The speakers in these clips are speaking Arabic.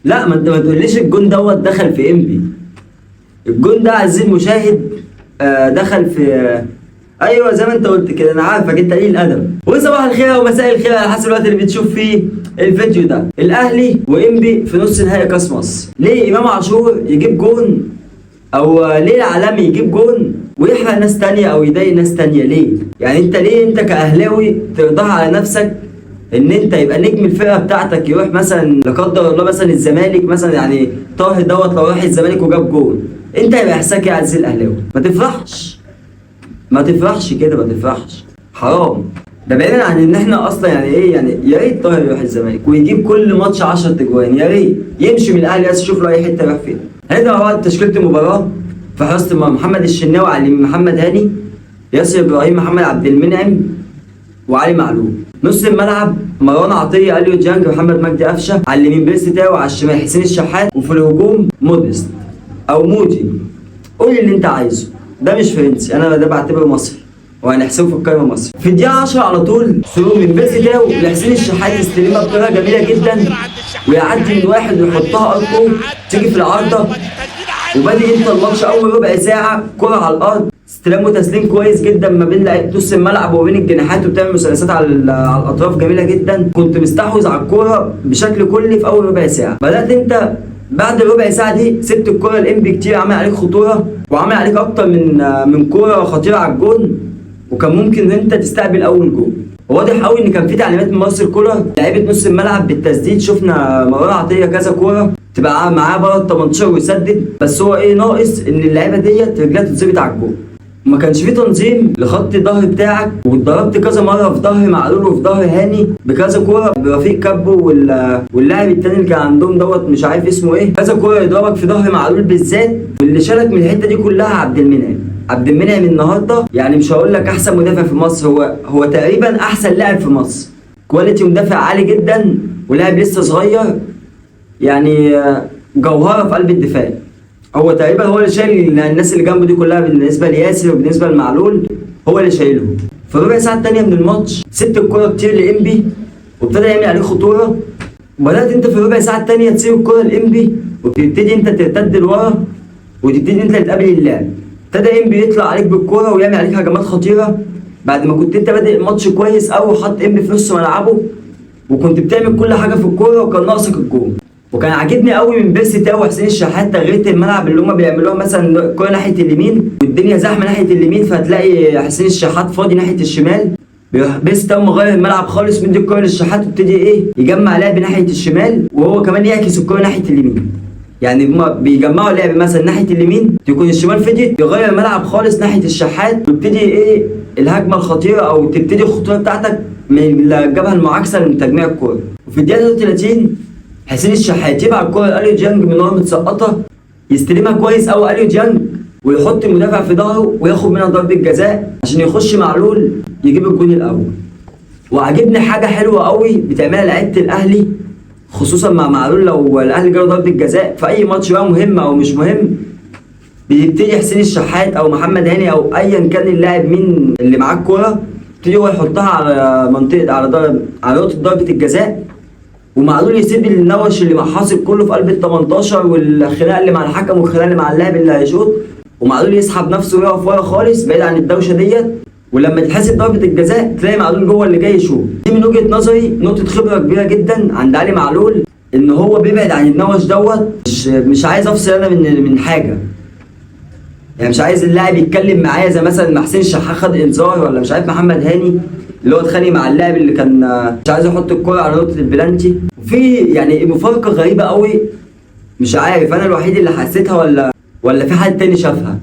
لا ما انت ما تقوليش الجون دوت دخل في انبي. الجون ده عزيزي المشاهد دخل في ايوه زي ما انت قلت كده، انا عارفك انت قليل الادب. وصباح الخير ومساء الخير على حسب الوقت اللي بتشوف فيه الفيديو ده. الاهلي وانبي في نص نهائي كاس مصر، ليه امام عاشور يجيب جون او ليه العالمي يجيب جون ويحرق ناس تانية او يضايق ناس تانية؟ ليه؟ يعني انت ليه انت كاهلاوي ترضاها على نفسك ان انت يبقى نجم الفرقه بتاعتك يروح مثلا لا قدر الله مثلا الزمالك مثلا، يعني طاهر دوت لو راح الزمالك وجاب جون، انت هيبقى احساسك يا عزيزي الاهلاوي؟ ما تفرحش، ما تفرحش كده، ما تفرحش، حرام. ده بعيدا عن ان احنا اصلا يعني ايه، يعني يا ريت طاهر يروح الزمالك ويجيب كل ماتش 10 تجوان، يا ريت يمشي من الاهلي بس يشوف له اي حته يروح فين. هنبدا مع بعض تشكيله المباراه. في حراسه محمد الشناوي، علي محمد هاني، ياسر ابراهيم، محمد عبد المنعم، وعلي معلول. نص الملعب مروان عطيه، اليو ديانج، محمد مجدي قفشه. على اليمين بيرسي تاو، على الشمال حسين الشحات، وفي الهجوم موديست او موجي، قول اللي انت عايزه. ده مش فرنسي، انا ده بعتبره مصري وهنحسبه في القائمه مصري. في الدقيقه 10 على طول ثرو من بيرسي تاو لحسين الشحات، يستلمها بطريقه جميله جدا ويعدي من واحد ويحطها ارضه تيجي في العارضه. وبادئ انت الماتش اول ربع ساعه كره على الارض، استلام وتسليم كويس جدا ما بين نص الملعب وبين الجناحات، وبتعمل مثلثات على الاطراف جميله جدا. كنت مستحوذ على الكوره بشكل كلي في اول ربع ساعه. بدات انت بعد الربع ساعه دي سبت الكوره الانبي كتير، عمل عليك خطوره وعمل عليك اكتر من كوره خطيره على الجون، وكان ممكن ان انت تستقبل اول جول. واضح قوي ان كان في تعليمات من مارسيل كولر لعيبه نص الملعب بالتسديد. شفنا مروان عطيه كذا كوره تبقى معاه بره ال 18 ويسدد، بس هو ايه ناقص ان اللعيبه ديت رجلها تتظبط على الجول. وما كانش في تنظيم لخط الظهر بتاعك، واتضربت كذا مره في ظهر معلول وفي ظهر هاني بكذا كوره، برفيق كابو واللاعب التاني اللي كان عندهم دوت مش عارف اسمه ايه، كذا كوره يضربك في ظهر معلول بالذات. واللي شالك من الحته دي كلها عبد المنعم. عبد المنعم النهارده يعني مش هقول لك احسن مدافع في مصر، هو تقريبا احسن لاعب في مصر. كواليتي مدافع عالي جدا، ولاعب لسه صغير، يعني جوهره في قلب الدفاع. هو تقريبا هو اللي شايل الناس اللي جنبه دي كلها، بالنسبه لياسر وبالنسبه لمعلول هو اللي شايلهم. في الربع ساعه الثانيه من الماتش سبت الكوره كتير لانبي وابتدى يعمل عليه خطوره، وبدات انت في الربع ساعه الثانيه تسيب الكوره لانبي وتبتدي انت ترتد لورا وتبتدي انت تقابل اللعب. ابتدى انبي يطلع عليك بالكوره ويعمل عليك هجمات خطيره بعد ما كنت انت بادئ الماتش كويس قوي، وحط انبي في نص ملعبه وكنت بتعمل كل حاجه في الكوره وكان ناقصك الجول. وكان عاجبني قوي من بيرسي تاو وحسين الشحات تغيير الملعب اللي هم بيعملوها، مثلا الكوره ناحيه اليمين والدنيا زحمه ناحيه اليمين، فهتلاقي حسين الشحات فاضي ناحيه الشمال، بيرسي تاو مغير الملعب خالص، مدي الكوره للشحات وابتدي ايه يجمع لعب ناحيه الشمال، وهو كمان يعكس الكوره ناحيه اليمين. يعني هما بيجمعوا لعب مثلا ناحيه اليمين تكون الشمال فضيت، يغير الملعب خالص ناحيه الشحات ويبتدي ايه الهجمه الخطيره او تبتدي الخطوره بتاعتك من الجبهه المعاكسه لتجميع الكوره. وفي الدقيقه 33 حسين الشحات يبعت الكوره لاليو ديانج من ورا متسقطه، يستلمها كويس قوي اليو ديانج ويحط المدافع في ظهره وياخد منها ضربه جزاء عشان يخش معلول يجيب الجون الاول. وعجبني حاجه حلوه قوي بتعملها لعيبه الاهلي خصوصا مع معلول، لو الاهلي جاله ضربه جزاء في اي ماتش بقى مهم او مش مهم، بيبتدي حسين الشحات او محمد هاني او ايا كان اللاعب مين اللي معاه الكوره، يبتدي هو يحطها على منطقه على نقطه ضربه الجزاء، ومعلول يسيب النوش اللي مع حاصل كله في قلب ال 18 والخناقه اللي مع الحكم والخناقه اللي مع اللاعب اللي هيشوط، ومعلول يسحب نفسه ويقف ورا خالص بعيد عن الدوشه ديت، ولما تتحسب ضربه الجزاء تلاقي معلول جوه اللي جاي يشوط. دي من وجهه نظري نقطه خبره كبيره جدا عند علي معلول، ان هو بيبعد عن النوش دوت. مش عايز افصل انا من حاجه، يعني مش عايز اللاعب يتكلم معايا زي مثلا ما حسين الشحات خد انذار، ولا مش عارف محمد هاني اللي هو اتخانق مع اللاعب اللي كان مش عايز يحط الكوره على نقطه البلانتي. وفي يعني مفارقه غريبه قوي، مش عارف انا الوحيد اللي حسيتها ولا في حد تاني شافها.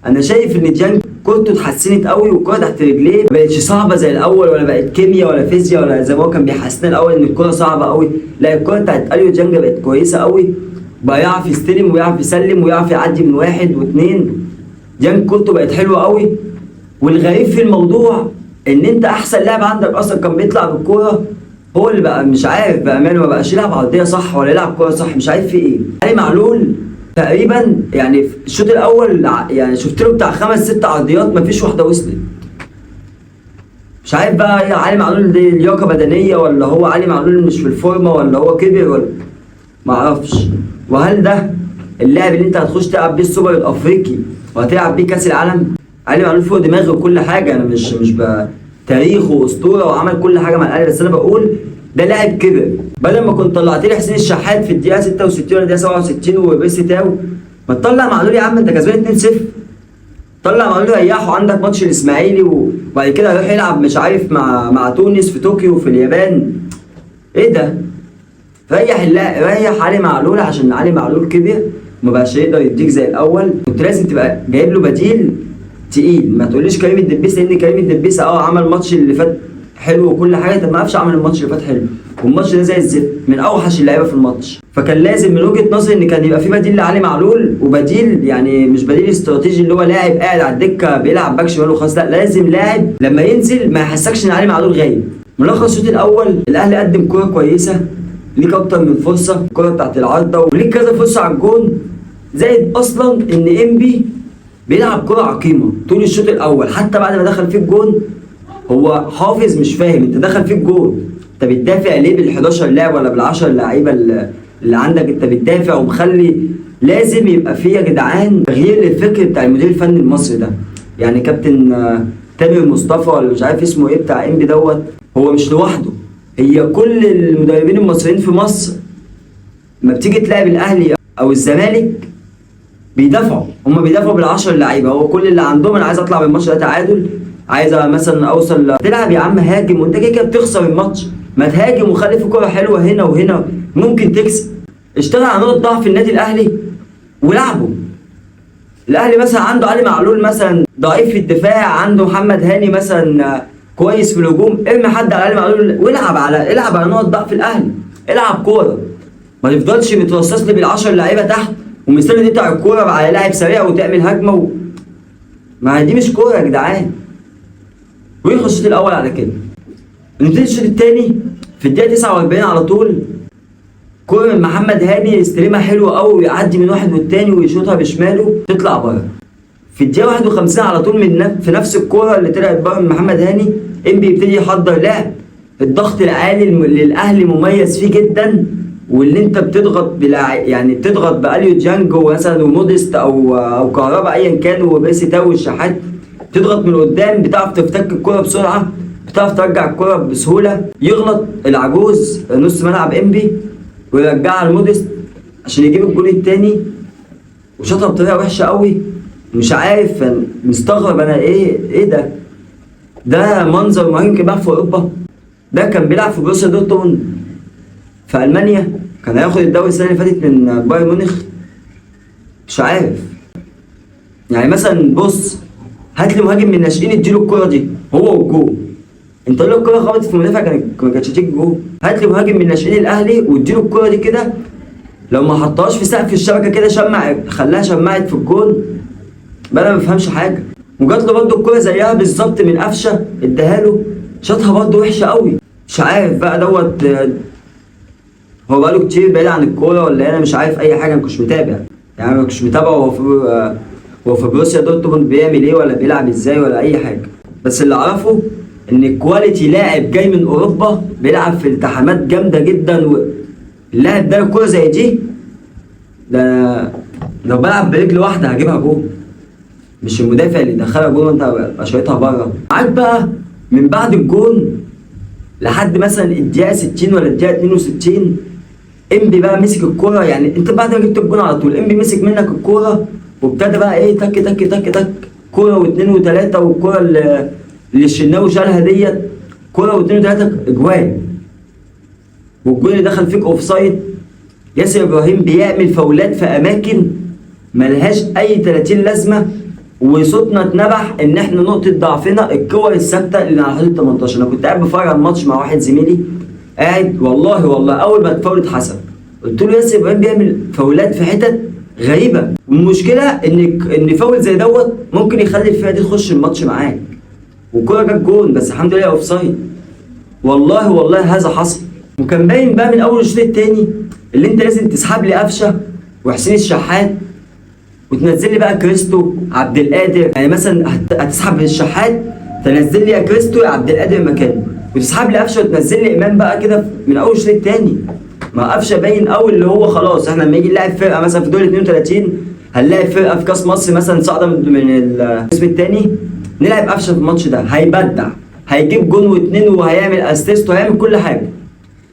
انا شايف ان ديانج كورته اتحسنت قوي والكوره تحت رجليه ما بقتش صعبه زي الاول، ولا بقت كيمياء ولا فيزياء ولا زي ما هو كان بيحسسنا الاول ان الكوره صعبه قوي. لا الكوره بتاعت اليو ديانج بقت كويسه قوي، بقى يعرف يستلم ويعرف يسلم ويعرف يعدي من واحد واثنين. ديانج كورته بقت حلوه قوي. والغريب في الموضوع ان انت احسن لاعب عندك اصلا كان بيطلع بالكوره هو اللي بقى مش عارف بامانه ما بقاش يلعب عرضيه صح ولا يلعب كوره صح، مش عارف في ايه. علي معلول تقريبا يعني في الشوط الاول يعني شفت له بتاع 5-6 عرضيات ما فيش واحده وصلت. مش عارف بقى علي معلول دي لياقه بدنيه، ولا هو علي معلول مش في الفورمه، ولا هو كبر، ولا معرفش. وهل ده اللاعب اللي انت هتخش تلعب بيه السوبر الافريقي وهتلعب بيه كاس العالم؟ علي معلول فوق دماغي وكل حاجه، انا مش تاريخ واسطوره وعمل كل حاجه مع الاهلي، بس انا بقول ده لاعب كبر. بدل ما كنت طلعت لي حسين الشحات في الدقيقه 66 ولا الدقيقه 67 وبيرسي تاو، ما تطلع معلول يا عم، انت كسبان 2-0. طلع معلول ريحه، عندك ماتش الاسماعيلي وبعد كده هيروح يلعب مش عارف مع تونس في طوكيو في اليابان. ايه ده؟ ريح علي معلول عشان علي معلول كبر وما بقاش يقدر يديك زي الاول. كنت لازم تبقى جايب له بديل تقيل. ما تقوليش كريم الدبيس، لان كريم الدبيس عمل الماتش اللي فات حلو وكل حاجه، طب ما عرفش عمل الماتش اللي فات حلو، والماتش ده زي الزفت من اوحش اللعيبه في الماتش. فكان لازم من وجهه نظري ان كان يبقى في بديل لعلي معلول، وبديل يعني مش بديل استراتيجي اللي هو لاعب قاعد على الدكه بيلعب باك شمال وخلاص، لا لازم لاعب لما ينزل ما يحسكش ان علي معلول غايب. ملخص الشوط الاول، الاهلي قدم كوره كويسه، ليك اكتر من فرصه، الكوره بتاعت العارضه وليك كذا فرصه على الجون، زائد اصلا ان انبي بيلعب كوره عقيمه طول الشوط الاول. حتى بعد ما دخل فيه الجون هو حافظ مش فاهم، انت دخل فيك جول، انت بتدافع ليه بال11 لاعب ولا بال10 لعيبه اللي عندك؟ انت بتدافع ومخلي لازم يبقى فيه يا جدعان تغيير للفكر بتاع المدير الفني المصري ده. يعني كابتن تامر مصطفى ولا مش عارف اسمه ايه بتاع انبي دوت، هو مش لوحده، هي كل المدربين المصريين في مصر لما بتيجي تلاعب الاهلي او الزمالك بيدافعوا، هم بيدافعوا بال10 لعيبه، هو كل اللي عندهم انا عايز اطلع بالماتش ده تعادل، عايز مثلا اوصل. تلعب يا عم هاجم، وانت كده كده بتخسر الماتش، ما تهاجم وخلي في كوره حلوه هنا وهنا ممكن تكسب. اشتغل على نقط ضعف النادي الاهلي ولعبه. الاهلي مثلا عنده علي معلول مثلا ضعيف في الدفاع، عنده محمد هاني مثلا كويس في الهجوم، ارمي حد على علي معلول والعب على نقط ضعف الاهلي، العب كوره، ما تفضلش مترصص لي بال10 لعيبه تحت ومستني تقطع الكوره على لاعب سريع وتعمل هجمه ما دي مش كوره يا جدعان. ويخش الشوط الاول على كده. نبتدي الشوط الثاني في الدقيقه 49 على طول، كوره من محمد هاني يستلمها حلوه قوي ويعدي من واحد والتاني ويشوطها بشماله تطلع بره. في الدقيقه 51 على طول في نفس الكوره اللي طلعت بره من محمد هاني، انبي يبتدي يحضر لعب. الضغط العالي للاهلي مميز فيه جدا، واللي انت بتضغط يعني بتضغط باليو ديانج مثلا وموديست او كهربا ايا كان وبيرسي تاو والشحات، تضغط من قدام، بتعرف تفتك الكرة بسرعه، بتعرف ترجع الكرة بسهوله. يغلط العجوز نص ملعب انبي ويرجعها لموديست عشان يجيب الجول الثاني، وشاطها بطريقه وحشه قوي. مش عارف، مستغرب انا ايه ده منظر مهاجم كان بيلعب في اوروبا؟ ده كان بيلعب في بروسيا دورتموند في المانيا، كان هياخد الدوري السنه اللي فاتت من بايرن ميونخ. مش عارف يعني مثلا بص، هات لي مهاجم من الناشئين اديله الكره دي هو والجول، انت لو الكره خبطت في المدافع ما كانتش هتيجي جول. هات لي مهاجم من الناشئين الاهلي واديله الكره دي كده، لو ما حطهاش في سقف الشبكه كده خلاها شمعت في الجول بقى، انا ما بفهمش حاجه. وجات له برده الكره زيها بالظبط من قفشه اداها له، شاطها برده وحشه قوي. مش عارف بقى دوت هو بقاله كتير بعيد عن الكوره ولا انا مش عارف اي حاجه، ما كنتش متابع يعني، ما كنتش متابع هو في بروسيا دورتموند بيعمل ايه ولا بيلعب ازاي ولا اي حاجه. بس اللي اعرفه ان الكواليتي لاعب جاي من اوروبا بيلعب في التحامات جامده جدا، واللاعب ده الكوره زي دي ده لو بلعب برجل واحده هجيبها جول، مش المدافع اللي دخلها جول وانت قشرتها بره. معاك بقى من بعد الجول لحد مثلا الدقيقه 60 ولا الدقيقه 62 انبي بقى مسك الكوره، يعني انت بعد ما جبت الجول على طول انبي مسك منك الكوره وابتدى بقى ايه تك تك تك تك، كوره واثنين وثلاثه، والكوره اللي الشناوي شالها ديت كوره واثنين وثلاثه اجوان، والجول اللي دخل فيك اوف سايد. ياسر ابراهيم بيعمل فاولات في اماكن ملهاش اي 30 لازمه، وصوتنا اتنبح ان احنا نقطه ضعفنا الكور الثابته اللي على حدود 18. انا كنت قاعد بتفرج على الماتش مع واحد زميلي قاعد، والله اول ما الفاول اتحسب قلت له ياسر ابراهيم بيعمل فاولات في حتت غريبه، والمشكله ان فاول زي دوت ممكن يخلي الفرقه دي تخش الماتش معاك، والكوره جت جون بس الحمد لله اوف سايد. والله هذا حصل، وكان باين بقى من اول الشوط الثاني اللي انت لازم تسحب لي قفشه وحسين الشحات وتنزل لي بقى كريستو عبد القادر. يعني مثلا هتسحب الشحات تنزل لي يا كريستو يا عبد القادر مكانه، وتسحب لي قفشه وتنزل لي امام بقى كده من اول الشوط الثاني. ما قفشه باين قوي اللي هو خلاص احنا لما يجي نلاعب فرقه مثلا في دور 32 هنلاعب فرقه في كاس مصر مثلا صاعده من القسم الثاني، نلعب قفشه في الماتش ده هيبدع، هيجيب جون واثنين وهيعمل اسيست وهيعمل كل حاجه.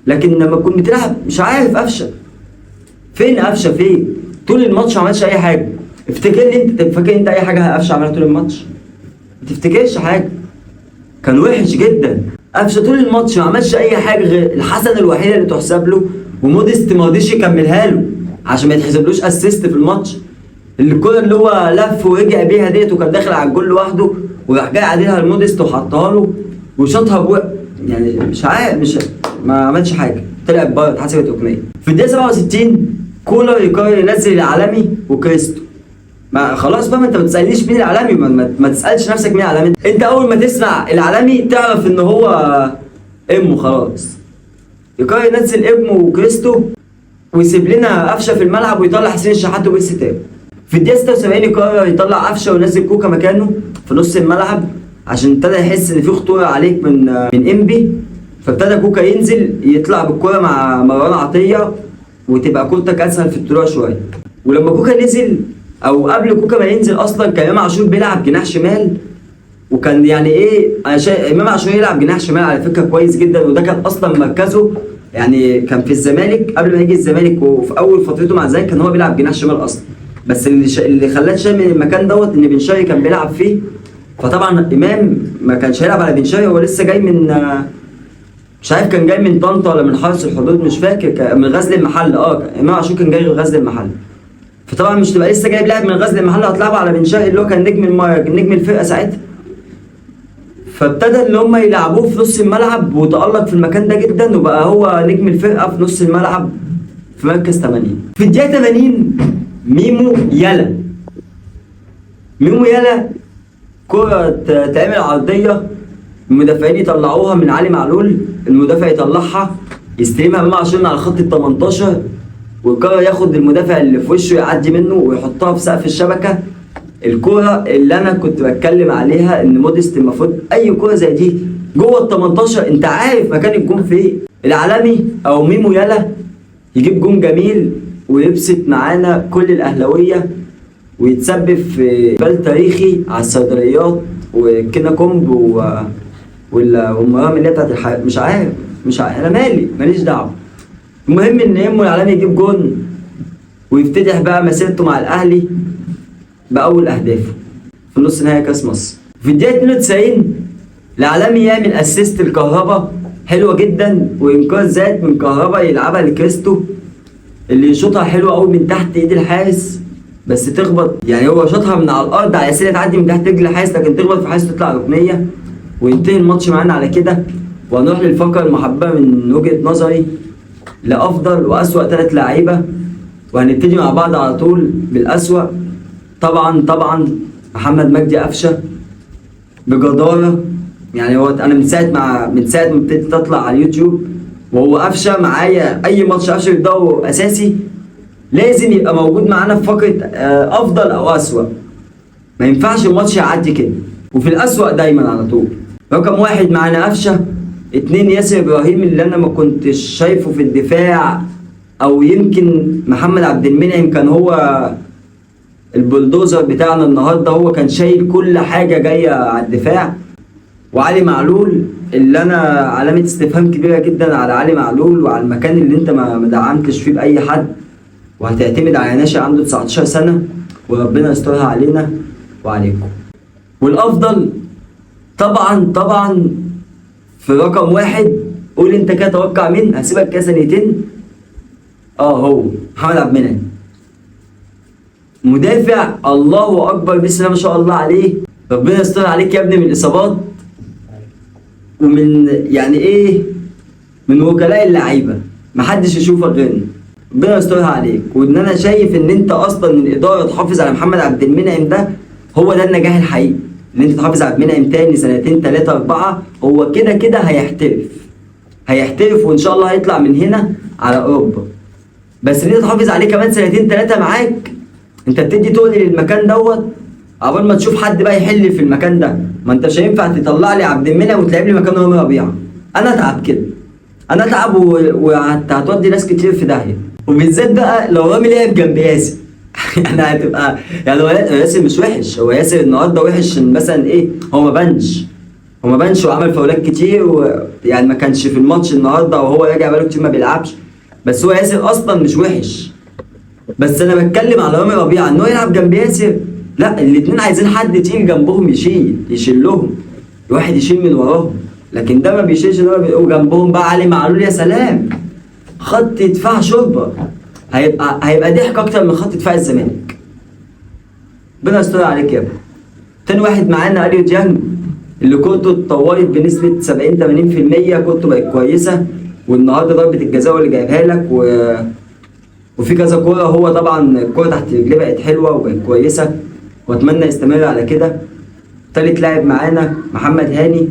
لكن لما تكون بتلعب مش عارف قفشه فين، قفشه فين طول الماتش ما عملش اي حاجه. افتكر لي انت، فاكر انت اي حاجه قفشه عملها طول الماتش؟ ما تفتكرش حاجه، كان وحش جدا. قفشه طول الماتش ما عملش اي حاجه غير الحسنه الوحيده اللي تحسب له، وموديست ما رضيش يكملها له عشان ما يتحسبلوش اسيست في الماتش. الكره اللي هو لف ورجع بيها ديت وكان داخل على الجول لوحده وراح جاي عادلها لموديست وحطها له وشاطها يعني مش عارف، مش ما عملش حاجه، طلعت بره اتحسبت ركنيه. في الدقيقه 67 كولر يقرر ينزل العالمي وكريستو. ما خلاص بقى، ما انت ما تسالنيش مين العالمي، ما تسالش نفسك مين العالمي. انت اول ما تسمع العالمي تعرف ان هو امه خلاص. يقرر ينزل ابنه وكريستو ويسيب لنا قفشه في الملعب ويطلع حسين الشحات وبيس تاني. في الدقيقه 76 يقرر يطلع قفشه وينزل كوكا مكانه في نص الملعب عشان ابتدى يحس ان في خطوره عليك من انبي، فابتدى كوكا ينزل يطلع بالكره مع مروان عطيه وتبقى كورتك اسهل في الطلوع شويه. ولما كوكا نزل او قبل كوكا ما ينزل اصلا كان امام عاشور بيلعب جناح شمال، وكان يعني ايه امام عاشور يلعب جناح شمال على فكره كويس جدا، وده كان اصلا مركزه، يعني كان في الزمالك قبل ما يجي الزمالك وفي اول فترته مع الزمالك كان هو بيلعب جناح شمال اصلا، بس اللي خلاه اتشال من المكان دوت ان بن شرقي كان بيلعب فيه. فطبعا امام ما كانش هيلعب على بن شرقي، هو لسه جاي من مش عارف كان جاي من طنطا ولا من حرس الحدود مش فاكر، من غزل المحل. امام عاشور كان جاي من غزل المحل، فطبعا مش تبقى لسه جايب لاعب من غزل المحله هتلعبه على بن شرقي اللي هو كان نجم الفرقه ساعتها. فابتدى ان هم يلعبوه في نص الملعب وتألق في المكان ده جدا، وبقى هو نجم الفرقه في نص الملعب في مركز 80. في الدقيقه 80 ميمو يالا كرة تعمل عرضيه، المدافعين يطلعوها من علي معلول، المدافع يطلعها يستلمها امام عاشور على خط ال 18 والكرة ياخد المدافع اللي في وشه يعدي منه ويحطها في سقف الشبكه. الكرة اللي انا كنت بتكلم عليها ان موديست المفروض اي كرة زي دي جوه ال 18 انت عارف مكان الجون فين. العالمي او ميمو يالا يجيب جون جميل ويبسط معانا كل الاهلاويه ويتسبب في بال تاريخي على الصيدليات وكنا كومب والمرام اللي هي بتاعت مش عارف انا ماليش دعوه. المهم ان يمو العالمي يجيب جون ويفتتح بقى مسيرته مع الاهلي باول اهدافه في نص نهائي كاس مصر. في الدقيقه 92 العالمي يعمل اسيست لكهربا حلوه جدا وانقاذ ذات من كهربا يلعبها لكريستو اللي يشوطها حلوه قوي من تحت ايد الحارس بس تخبط، يعني هو شاطها من على الارض على اساس تعدي من تحت رجل الحارس لكن تخبط في الحارس تطلع ركنيه وينتهي الماتش معانا على كده. وهنروح للفقره المحببه من وجهه نظري لافضل واسوأ 3 لعيبه، وهنبتدي مع بعض على طول بالاسوأ. طبعا محمد مجدي قفشه بجداره، يعني هو انا من ساعه ما ابتديت تطلع على اليوتيوب وهو قفشه معايا، اي ماتش قفشه بيبداوا اساسي لازم يبقى موجود معانا في فقره افضل او اسوأ، ما ينفعش الماتش يعدي كده، وفي الاسوأ دايما على طول. رقم 1 معانا قفشه، 2 ياسر ابراهيم اللي انا ما كنتش شايفه في الدفاع، او يمكن محمد عبد المنعم كان هو البلدوزر بتاعنا النهارده، هو كان شايل كل حاجه جايه على الدفاع. وعلي معلول اللي انا علامه استفهام كبيره جدا على علي معلول وعلى المكان اللي انت ما دعمتش فيه باي حد وهتعتمد على ناشئ عنده 19 سنه وربنا يسترها علينا وعليكم. والافضل طبعا في رقم 1 قول انت كده توقع مين، هسيبك كده ثانيتين. هو محمد عبد المنعم مدافع الله اكبر بسم الله ما شاء الله عليه، ربنا يستر عليك يا ابني من الاصابات ومن يعني ايه من وكلاء اللعيبه محدش يشوفك غيرنا، ربنا يسترها عليك. وان انا شايف ان انت اصلا من الاداره تحافظ على محمد عبد المنعم ده هو ده النجاح الحقيقي، ان انت تحافظ على عبد المنعم تاني 2 3 4 هو كده هيحترف وان شاء الله هيطلع من هنا على اوروبا، بس ان انت تحافظ عليه كمان 2 3 معاك، انت بتدي تقل للمكان دوت عقبال ما تشوف حد بقى يحل في المكان ده. ما انتش هينفع تطلع لي عبد المنعم وتلعب لي مكانه رامي ربيعه، انا اتعب كده. انا اتعب وهتودي ناس كتير في داهيه، وبالذات بقى لو رامي لعب جنب ياسر. يعني هتبقى يعني هو ياسر مش وحش، هو ياسر النهارده وحش إن مثلا ايه، هو ما بانش وعمل فاولات كتير، ويعني ما كانش في الماتش النهارده وهو راجع بقاله كتير ما بيلعبش، بس هو ياسر اصلا مش وحش. بس انا بتكلم على رامي ربيعه ان هو يلعب جنب ياسر، لا الاثنين عايزين حد تقيل جنبهم يشيل لهم، واحد يشيل من وراهم، لكن ده ما بيشيلش، ده وجنبهم بقى علي معلول، يا سلام، خط دفاع شوربه، هيبقى ضحك اكتر من خط دفاع الزمالك. ربنا يستر عليك يا ابني. تاني واحد معانا اليو ديانج، اللي كورته اتطورت بنسبه 70 80%، كورته بقت كويسه، والنهارده ضربه الجزاء اللي جايبها لك وفي كذا كوره، هو طبعا الكوره تحت رجليه بقت حلوه وبقت كويسه، واتمنى يستمر على كده. تالت لاعب معانا محمد هاني،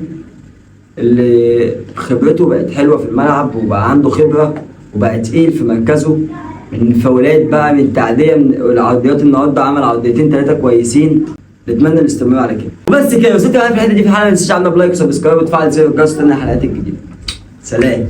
اللي خبرته بقت حلوه في الملعب، وبقى عنده خبره وبقى تقيل في مركزه، من فاولات بقى، من تعديه، من العرضيات، النهارده عمل عرضيتين ثلاثه كويسين، نتمنى الاستمرار على كده. وبس كده، وصلت معايا في الحته دي في الحلقه، ما تنساش تعمل لايك وسبسكرايب وتفعل زر الجرس تاني الحلقات الجديده. سلام.